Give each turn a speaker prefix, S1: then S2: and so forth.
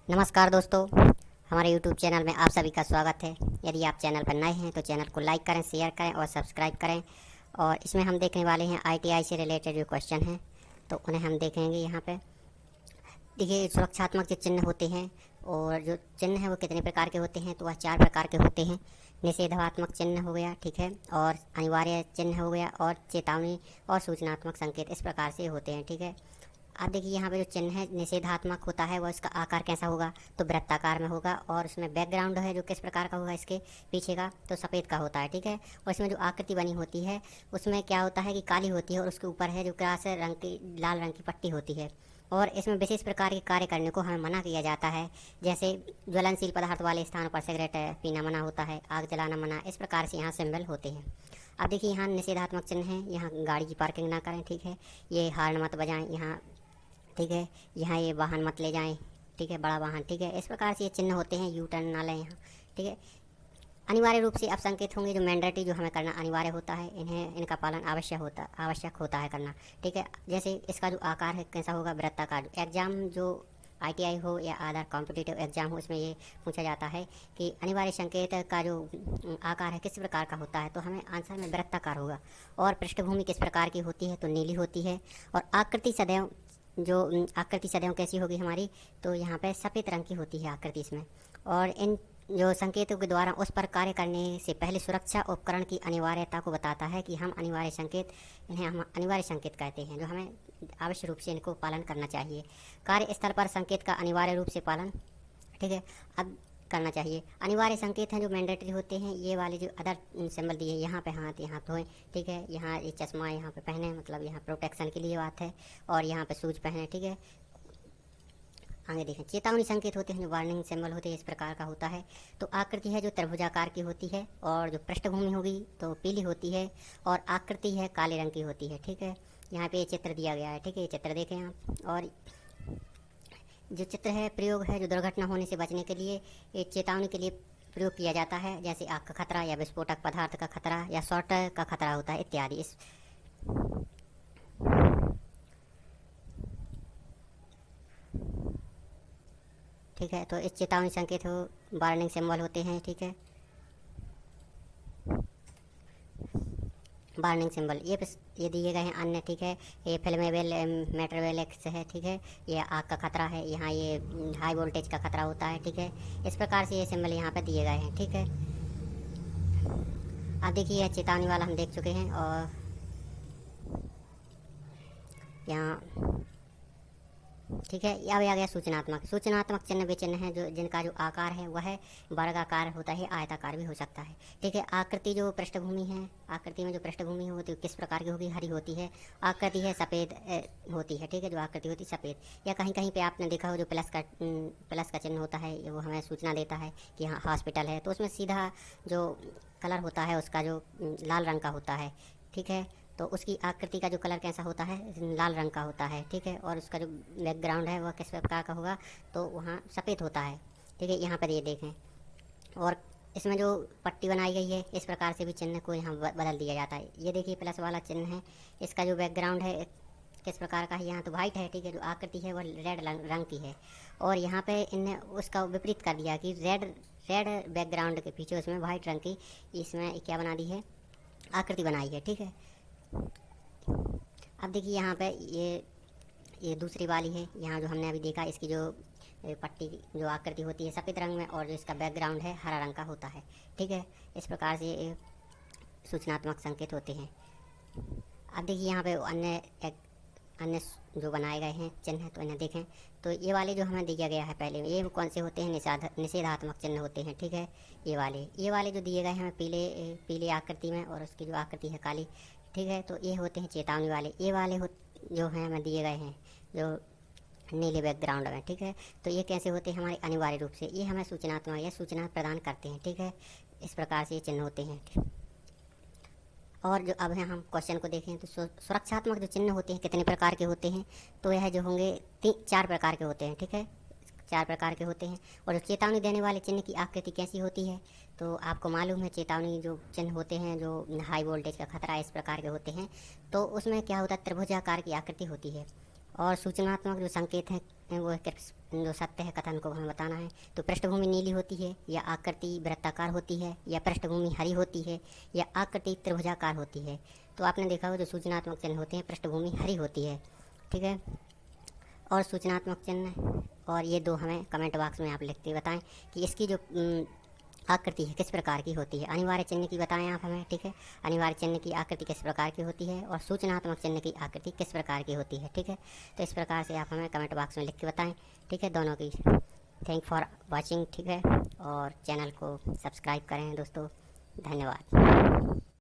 S1: नमस्कार दोस्तों, हमारे YouTube चैनल में आप सभी का स्वागत है। यदि आप चैनल पर नए हैं तो चैनल को लाइक करें, शेयर करें और सब्सक्राइब करें। और इसमें हम देखने वाले हैं ITI से रिलेटेड जो क्वेश्चन हैं तो उन्हें हम देखेंगे। यहाँ पे देखिए, सुरक्षात्मक जो चिन्ह होते हैं और जो चिन्ह हैं वो कितने प्रकार के होते हैं, तो वह 4 प्रकार के होते हैं। निषेधात्मक चिन्ह हो गया, ठीक है, और अनिवार्य चिन्ह हो गया, और चेतावनी और सूचनात्मक संकेत, इस प्रकार से होते हैं, ठीक है। आप देखिए, यहाँ पे जो चिन्ह है निषेधात्मक होता है, वो इसका आकार कैसा होगा, तो वृत्ताकार में होगा। और उसमें बैकग्राउंड है जो किस प्रकार का होगा, इसके पीछे का, तो सफ़ेद का होता है, ठीक है। और इसमें जो आकृति बनी होती है उसमें क्या होता है कि काली होती है, और उसके ऊपर है जो क्रास रंग की, लाल रंग की पट्टी होती है। और इसमें विशेष प्रकार के कार्य करने को हमें मना किया जाता है, जैसे ज्वलनशील पदार्थ वाले स्थानों पर सिगरेट पीना मना होता है, आग जलाना मना, इस प्रकार से यहाँ सिंबल होते हैं। अब देखिए, यहाँ निषेधात्मक चिन्ह है, यहाँ गाड़ी की पार्किंग ना करें, ठीक है। ये हॉर्न मत बजाएं यहाँ, ठीक है। यहाँ ये वाहन मत ले जाएं, ठीक है, बड़ा वाहन, ठीक है। इस प्रकार से ये चिन्ह होते हैं। यू टर्न ना लें यहाँ, ठीक है। अनिवार्य रूप से अब संकेत होंगे जो मैंडेटरी, जो हमें करना अनिवार्य होता है, इन्हें इनका पालन आवश्यक होता है करना, ठीक है। जैसे इसका जो आकार है कैसा होगा, वृत्ताकार। एग्जाम जो ITI हो या अदर कॉम्पिटिटिव एग्जाम हो, इसमें ये पूछा जाता है कि अनिवार्य संकेत का जो आकार है किस प्रकार का होता है, तो हमें आंसर में वृत्ताकार होगा। और पृष्ठभूमि किस प्रकार की होती है, तो नीली होती है। और आकृति सदैव कैसी होगी हमारी, तो यहाँ पे सफ़ेद रंग की होती है आकृति इसमें। और इन जो संकेतों के द्वारा उस पर कार्य करने से पहले सुरक्षा उपकरण की अनिवार्यता को बताता है कि इन्हें हम अनिवार्य संकेत कहते हैं, जो हमें आवश्यक रूप से इनको पालन करना चाहिए। कार्यस्थल पर संकेत का अनिवार्य रूप से पालन, ठीक है, अब करना चाहिए। अनिवार्य संकेत हैं जो मैंडेटरी होते हैं, ये वाले जो अदर सिंबल दिए, यहाँ पे हाथ यहाँ धोएं, ठीक है। यहाँ ये चश्मा यहाँ पे पहने, मतलब यहाँ प्रोटेक्शन के लिए बात है। और यहाँ पे शूज पहने, ठीक है। आगे देखें, चेतावनी संकेत होते हैं जो वार्निंग सिंबल होते हैं, इस प्रकार का होता है। तो आकृति है जो त्रिभुजाकार की होती है, और जो पृष्ठभूमि होगी तो पीली होती है, और आकृति है काले रंग की होती है, ठीक है। यहाँ पे ये चित्र दिया गया है, ठीक है, ये चित्र देखें आप। और जो चित्र है, प्रयोग है जो दुर्घटना होने से बचने के लिए, एक चेतावनी के लिए प्रयोग किया जाता है, जैसे आग का खतरा या विस्फोटक पदार्थ का खतरा या शॉर्ट का खतरा होता है इत्यादि। इस ठीक है, तो इस चेतावनी संकेत हो वार्निंग सिंबल होते हैं, ठीक है। वार्निंग सिंबल ये दिए गए हैं अन्य, ठीक है। ये फिल्मेबल मेट्रोवेलेक्स है, ठीक है। ये आग का खतरा है, यहाँ ये हाई वोल्टेज का खतरा होता है, ठीक है। इस प्रकार से ये सिंबल यहाँ पे दिए गए हैं, ठीक है। अब देखिए, यह चेतावनी वाला हम देख चुके हैं। और यहाँ, ठीक है, अब आ गया सूचनात्मक चिन्ह वे चिन्ह हैं जो जिनका जो आकार है वह वर्गाकार होता है, आयताकार भी हो सकता है, ठीक है। आकृति जो पृष्ठभूमि है, आकृति में जो पृष्ठभूमि होती है किस प्रकार की होगी, हरी होती है। आकृति है सफ़ेद होती है, ठीक है, जो आकृति होती है सफ़ेद। या कहीं कहीं पे आपने देखा हो जो प्लस का चिन्ह होता है, वो हमें सूचना देता है कि हाँ हॉस्पिटल है, तो उसमें सीधा जो कलर होता है उसका जो लाल रंग का होता है, ठीक है। तो उसकी आकृति का जो कलर कैसा होता है, लाल रंग का होता है, ठीक है। और उसका जो बैकग्राउंड है वह किस प्रकार का होगा, तो वहाँ सफ़ेद होता है, ठीक है। यहाँ पर ये देखें, और इसमें जो पट्टी बनाई गई है इस प्रकार से भी चिन्ह को यहाँ बदल दिया जाता है। ये देखिए प्लस वाला चिन्ह है, इसका जो बैकग्राउंड है किस प्रकार का है, यहाँ तो वाइट है, ठीक है। जो आकृति है वह रेड रंग की है। और यहाँ पे इनने उसका विपरीत कर दिया कि रेड बैकग्राउंड के पीछे उसमें वाइट रंग की इसमें क्या बना दी है, आकृति बनाई है, ठीक है। अब देखिए, यहाँ पे ये दूसरी वाली है, यहाँ जो हमने अभी देखा, इसकी जो पट्टी जो आकृति होती है सफ़ेद रंग में, और जो इसका बैकग्राउंड है हरा रंग का होता है, ठीक है। इस प्रकार से ये सूचनात्मक संकेत होते हैं। अब देखिए, यहाँ पे अन्य जो बनाए गए हैं चिन्ह, तो इन्हें देखें। तो ये वाले जो हमें दिया गया है पहले, ये कौन से होते हैं, निषेधात्मक चिन्ह होते हैं, ठीक है। ये वाले जो दिए गए हैं हमें पीले आकृति में, और उसकी जो आकृति है काली, ठीक है। तो ये होते हैं चेतावनी वाले। ये वाले जो हैं हमें दिए गए हैं जो नीले बैकग्राउंड में, ठीक है। तो ये कैसे होते हैं, हमारे अनिवार्य रूप से ये हमें सूचनात्मक या सूचना प्रदान करते हैं, ठीक है। इस प्रकार से ये चिन्ह होते हैं। और जो अब है हम क्वेश्चन को देखें, तो सुरक्षात्मक जो चिन्ह होते हैं कितने प्रकार के होते हैं, तो यह जो होंगे 4 प्रकार के होते हैं, ठीक है। 4 प्रकार के होते हैं। और जो चेतावनी देने वाले चिन्ह की आकृति कैसी होती है, तो आपको मालूम है चेतावनी जो चिन्ह होते हैं जो हाई वोल्टेज का खतरा इस प्रकार के होते हैं, तो उसमें क्या होता है, त्रिभुजाकार की आकृति होती है। और सूचनात्मक जो संकेत हैं वो जो सत्य है कथन को हमें बताना है। तो पृष्ठभूमि नीली होती है या आकृति वृत्ताकार होती है या पृष्ठभूमि हरी होती है या आकृति त्रिभुजाकार होती है। तो आपने देखा होगा जो सूचनात्मक चिन्ह होते हैं पृष्ठभूमि हरी होती है, ठीक है। और सूचनात्मक चिन्ह और ये दो हमें कमेंट बॉक्स में आप लिख के बताएं कि इसकी जो आकृति है किस प्रकार की होती है। अनिवार्य चिन्ह की बताएं आप हमें, ठीक है। अनिवार्य चिन्ह की आकृति किस प्रकार की होती है और सूचनात्मक चिन्ह की आकृति किस प्रकार की होती है, ठीक है। तो इस प्रकार से आप हमें कमेंट बॉक्स में लिख के बताएं, ठीक है, दोनों की। थैंक फॉर वॉचिंग, ठीक है। और चैनल को सब्सक्राइब करें दोस्तों, धन्यवाद।